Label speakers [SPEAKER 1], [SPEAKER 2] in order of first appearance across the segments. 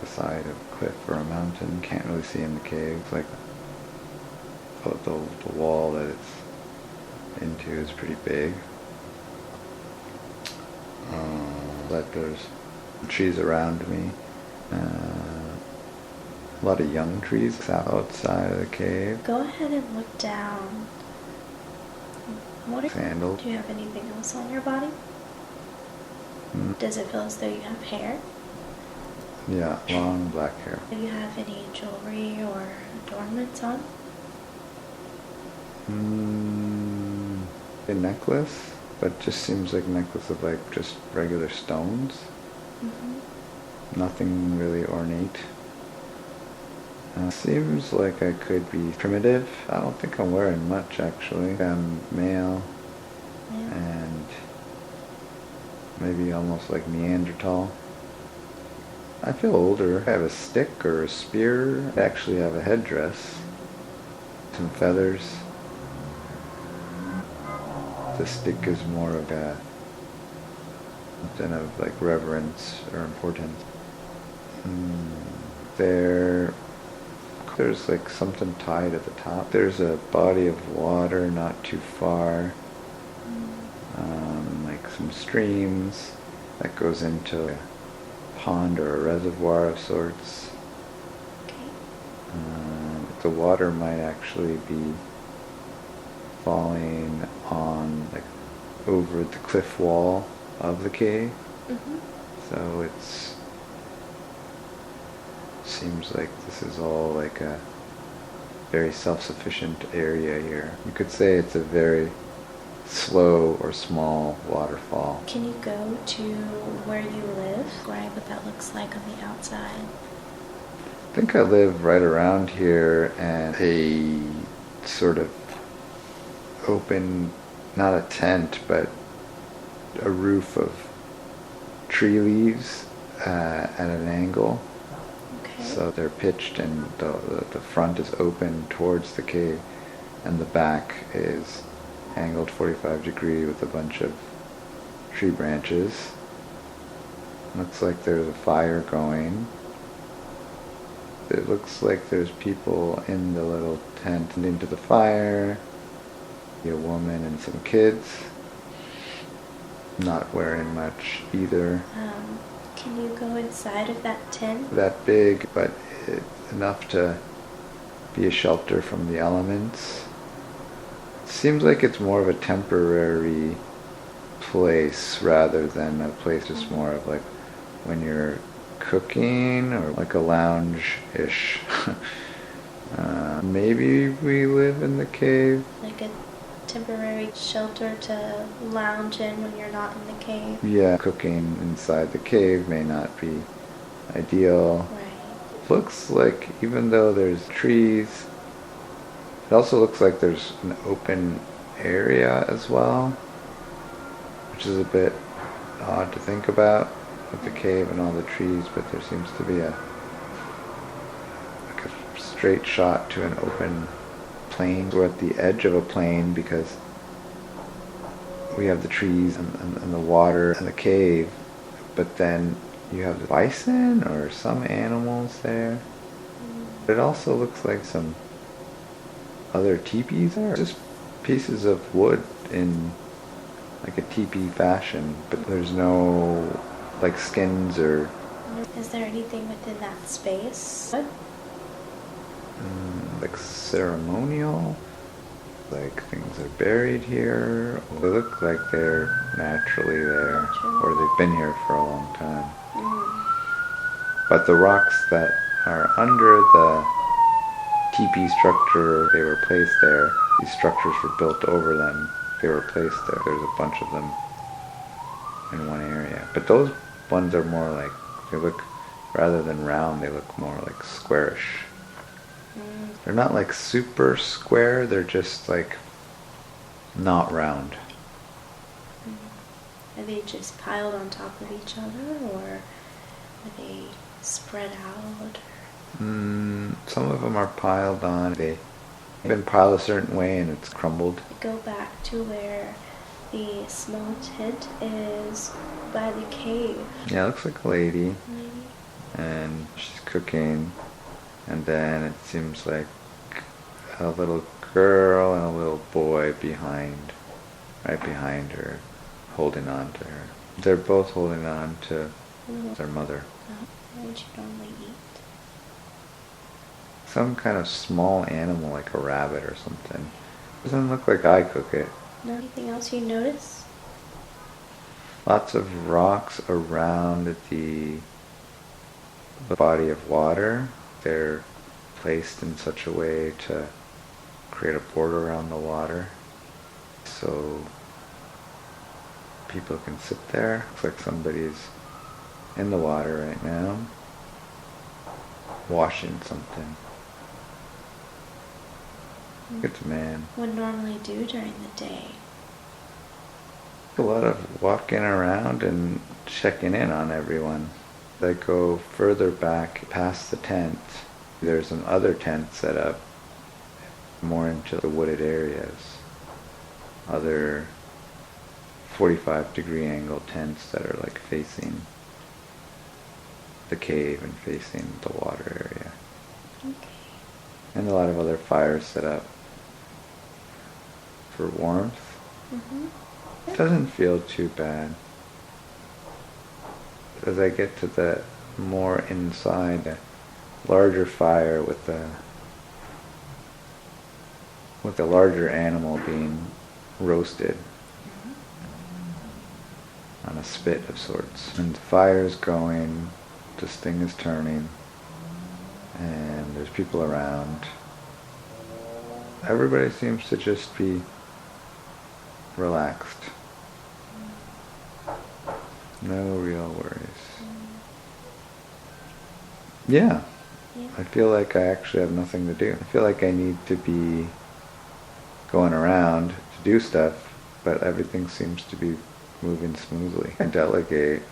[SPEAKER 1] The side of a cliff or a mountain, can't really see in the cave. It's like the wall that it's into is pretty big. But there's trees around me. A lot of young trees outside of the cave.
[SPEAKER 2] Go ahead and look down.
[SPEAKER 1] Sandals.
[SPEAKER 2] Do you have anything else on your body? Does it feel as though you have hair?
[SPEAKER 1] Yeah, long black hair.
[SPEAKER 2] Do you have any jewelry or adornments on?
[SPEAKER 1] A necklace, but just seems like a necklace of like just regular stones. Nothing really ornate. Seems like I could be primitive. I don't think I'm wearing much actually. I'm male and maybe almost like Neanderthal. I feel older. I have a stick or a spear. I actually have a headdress. Some feathers. The stick is more of a than of like reverence or importance. There's like something tied at the top. There's a body of water not too far. Like some streams that goes into a pond or a reservoir of sorts. The water might actually be falling on like over the cliff wall of the cave. So it's seems like this is all like a very self-sufficient area here. You could say it's a very slow or small waterfall.
[SPEAKER 2] Can you go to where you live? Describe what that looks like on the outside.
[SPEAKER 1] I think I live right around here, and a sort of open, not a tent, but a roof of tree leaves at an angle. So they're pitched, and the front is open towards the cave, and the back is angled 45-degree with a bunch of tree branches. Looks like there's a fire going. It looks like there's people in the little tent and into the fire. A woman and some kids. Not wearing much either.
[SPEAKER 2] Can you go inside of that tent?
[SPEAKER 1] That big, but enough to be a shelter from the elements. Seems like it's more of a temporary place rather than a place just more of like when you're cooking or like a lounge-ish. Maybe we live in the cave.
[SPEAKER 2] Like a temporary shelter to lounge in when you're not in the cave.
[SPEAKER 1] Yeah, cooking inside the cave may not be ideal.
[SPEAKER 2] Right.
[SPEAKER 1] Looks like even though there's trees, it also looks like there's an open area as well, which is a bit odd to think about with the cave and all the trees, but there seems to be like a straight shot to an open plain. We're at the edge of a plain because we have the trees and the water and the cave, but then you have the bison or some animals there. It also looks like some other teepees there, just pieces of wood in like a teepee fashion, but there's no like skins or...
[SPEAKER 2] Is there anything within that space? What?
[SPEAKER 1] Like ceremonial, like things are buried here. They look like they're naturally there, or they've been here for a long time. But the rocks that are under the teepee structure, they were placed there. These structures were built over them. They were placed there. There's a bunch of them in one area. But those ones are more like, they look, rather than round, they look more like squarish. They're not like super square, they're just like not round.
[SPEAKER 2] Are they just piled on top of each other, or are they spread out?
[SPEAKER 1] Some of them are piled on. been piled a certain way and it's crumbled.
[SPEAKER 2] Go back to where the small tent is by the cave.
[SPEAKER 1] Yeah, it looks like a lady.
[SPEAKER 2] Maybe.
[SPEAKER 1] And she's cooking, and then it seems like a little girl and a little boy right behind her, holding on to her. They're both holding on to their mother.
[SPEAKER 2] What would you normally eat?
[SPEAKER 1] Some kind of small animal like a rabbit or something. Doesn't look like I cook it.
[SPEAKER 2] No, anything else you notice?
[SPEAKER 1] Lots of rocks around the body of water. They're placed in such a way to create a border around the water so people can sit there. Looks like somebody's in the water right now washing something. It's a man.
[SPEAKER 2] What would normally do during the day?
[SPEAKER 1] A lot of walking around and checking in on everyone. They go further back past the tent. There's some other tents set up more into the wooded areas. Other 45-degree angle tents that are like facing the cave and facing the water area.
[SPEAKER 2] Okay.
[SPEAKER 1] And a lot of other fires set up for warmth. It doesn't feel too bad. As I get to the more inside, a larger fire with a larger animal being roasted on a spit of sorts. And the fire's going, this thing is turning, and there's people around. Everybody seems to just be relaxed. No real worries. Yeah. I feel like I actually have nothing to do. I feel like I need to be going around to do stuff, but everything seems to be moving smoothly. I delegate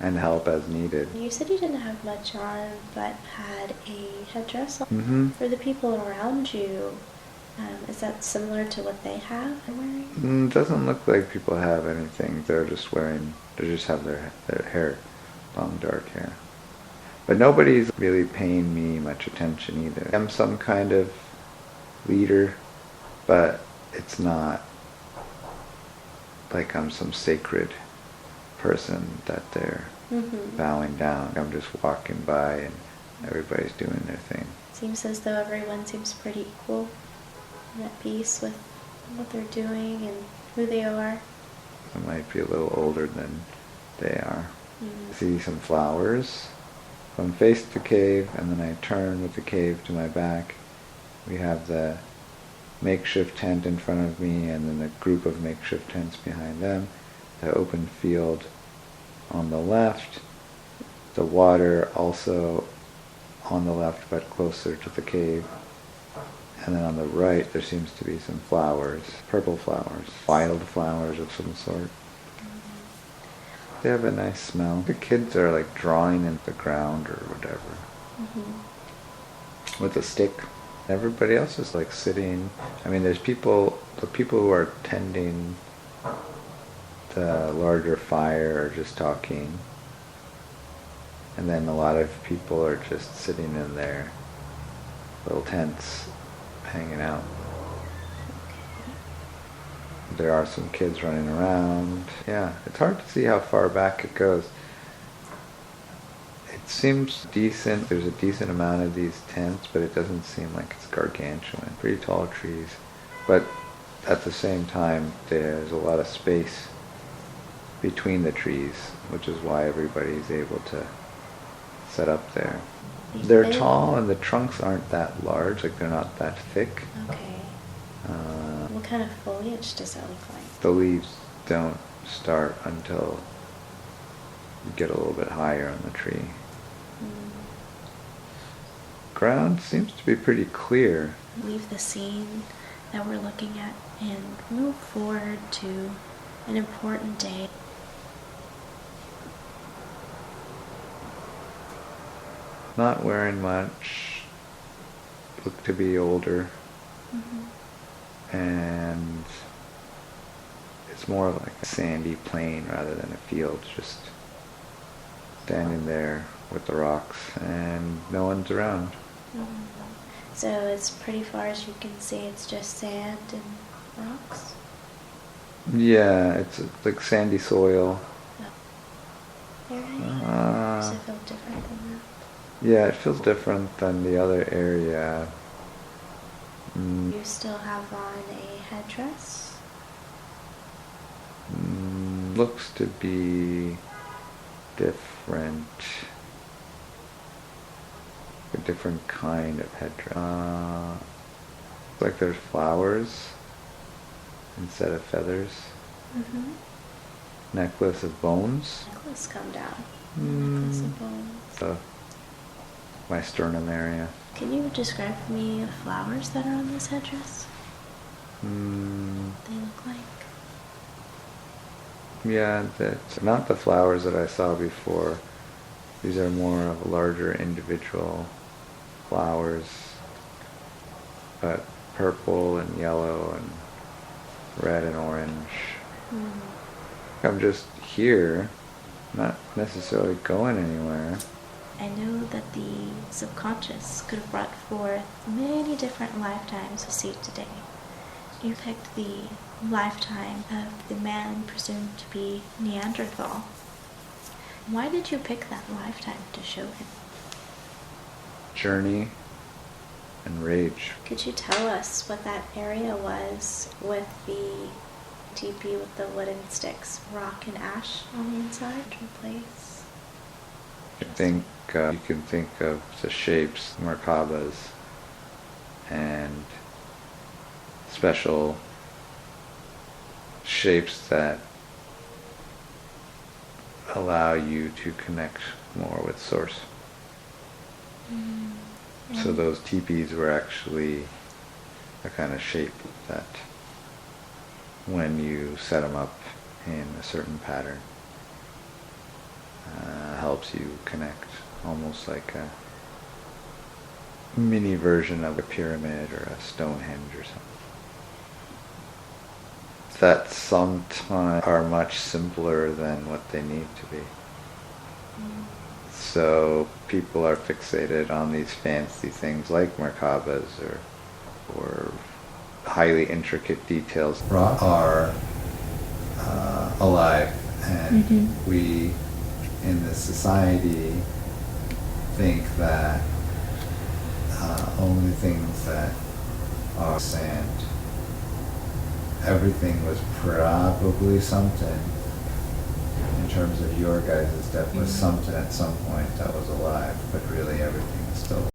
[SPEAKER 1] and help as needed.
[SPEAKER 2] You said you didn't have much on, but had a headdress on. For the people around you, is that similar to what they have or wearing?
[SPEAKER 1] It doesn't look like people have anything. They just have their hair, long dark hair. But nobody's really paying me much attention either. I'm some kind of leader, but it's not like I'm some sacred person that they're bowing down. I'm just walking by and everybody's doing their thing.
[SPEAKER 2] Seems as though everyone seems pretty equal and at peace with what they're doing and who they are.
[SPEAKER 1] I might be a little older than they are. I see some flowers. So I'm faced the cave, and then I turn with the cave to my back. We have the makeshift tent in front of me, and then a group of makeshift tents behind them. The open field on the left. The water also on the left, but closer to the cave. And then on the right, there seems to be some flowers, purple flowers, wild flowers of some sort. They have a nice smell. The kids are like drawing in the ground or whatever with a stick. Everybody else is like sitting. I mean, there's people, the people who are tending the larger fire are just talking. And then a lot of people are just sitting in their little tents, hanging out. There are some kids running around. Yeah, it's hard to see how far back it goes. It seems decent. There's a decent amount of these tents, but it doesn't seem like it's gargantuan. Pretty tall trees. But at the same time, there's a lot of space between the trees, which is why everybody's able to set up there. They're tall and the trunks aren't that large, like they're not that thick.
[SPEAKER 2] Okay. What kind of foliage does that look like?
[SPEAKER 1] The leaves don't start until you get a little bit higher on the tree. Ground seems to be pretty clear.
[SPEAKER 2] Leave the scene that we're looking at and move forward to an important day.
[SPEAKER 1] Not wearing much. Look to be older. And it's more like a sandy plain rather than a field, just standing there with the rocks and no one's around.
[SPEAKER 2] So it's pretty far as you can see, it's just sand and rocks?
[SPEAKER 1] Yeah, it's like sandy soil.
[SPEAKER 2] Does it feel different than that?
[SPEAKER 1] Yeah, it feels different than the other area.
[SPEAKER 2] You still have on a headdress?
[SPEAKER 1] Looks to be different. A different kind of headdress. Like there's flowers instead of feathers. Necklace of bones.
[SPEAKER 2] Necklace come down. Necklace of bones.
[SPEAKER 1] So, my sternum area.
[SPEAKER 2] Can you describe for me the flowers that are on this headdress? They look like?
[SPEAKER 1] Yeah, that's not the flowers that I saw before. These are more of larger individual flowers, but purple and yellow and red and orange. I'm just here, not necessarily going anywhere.
[SPEAKER 2] I know that the subconscious could have brought forth many different lifetimes we see today. You picked the lifetime of the man presumed to be Neanderthal. Why did you pick that lifetime to show him?
[SPEAKER 1] Journey and rage.
[SPEAKER 2] Could you tell us what that area was with the teepee with the wooden sticks, rock and ash on the inside? Place?
[SPEAKER 1] You can think of the shapes, Merkabas, and special shapes that allow you to connect more with Source. So those teepees were actually a kind of shape that when you set them up in a certain pattern helps you connect, almost like a mini version of a pyramid or a Stonehenge or something. That sometimes are much simpler than what they need to be. So people are fixated on these fancy things like Merkabas or highly intricate details are alive, and we in this society think that only things that are sand. Everything was probably something, in terms of your guys' death, was something at some point that was alive, but really everything is still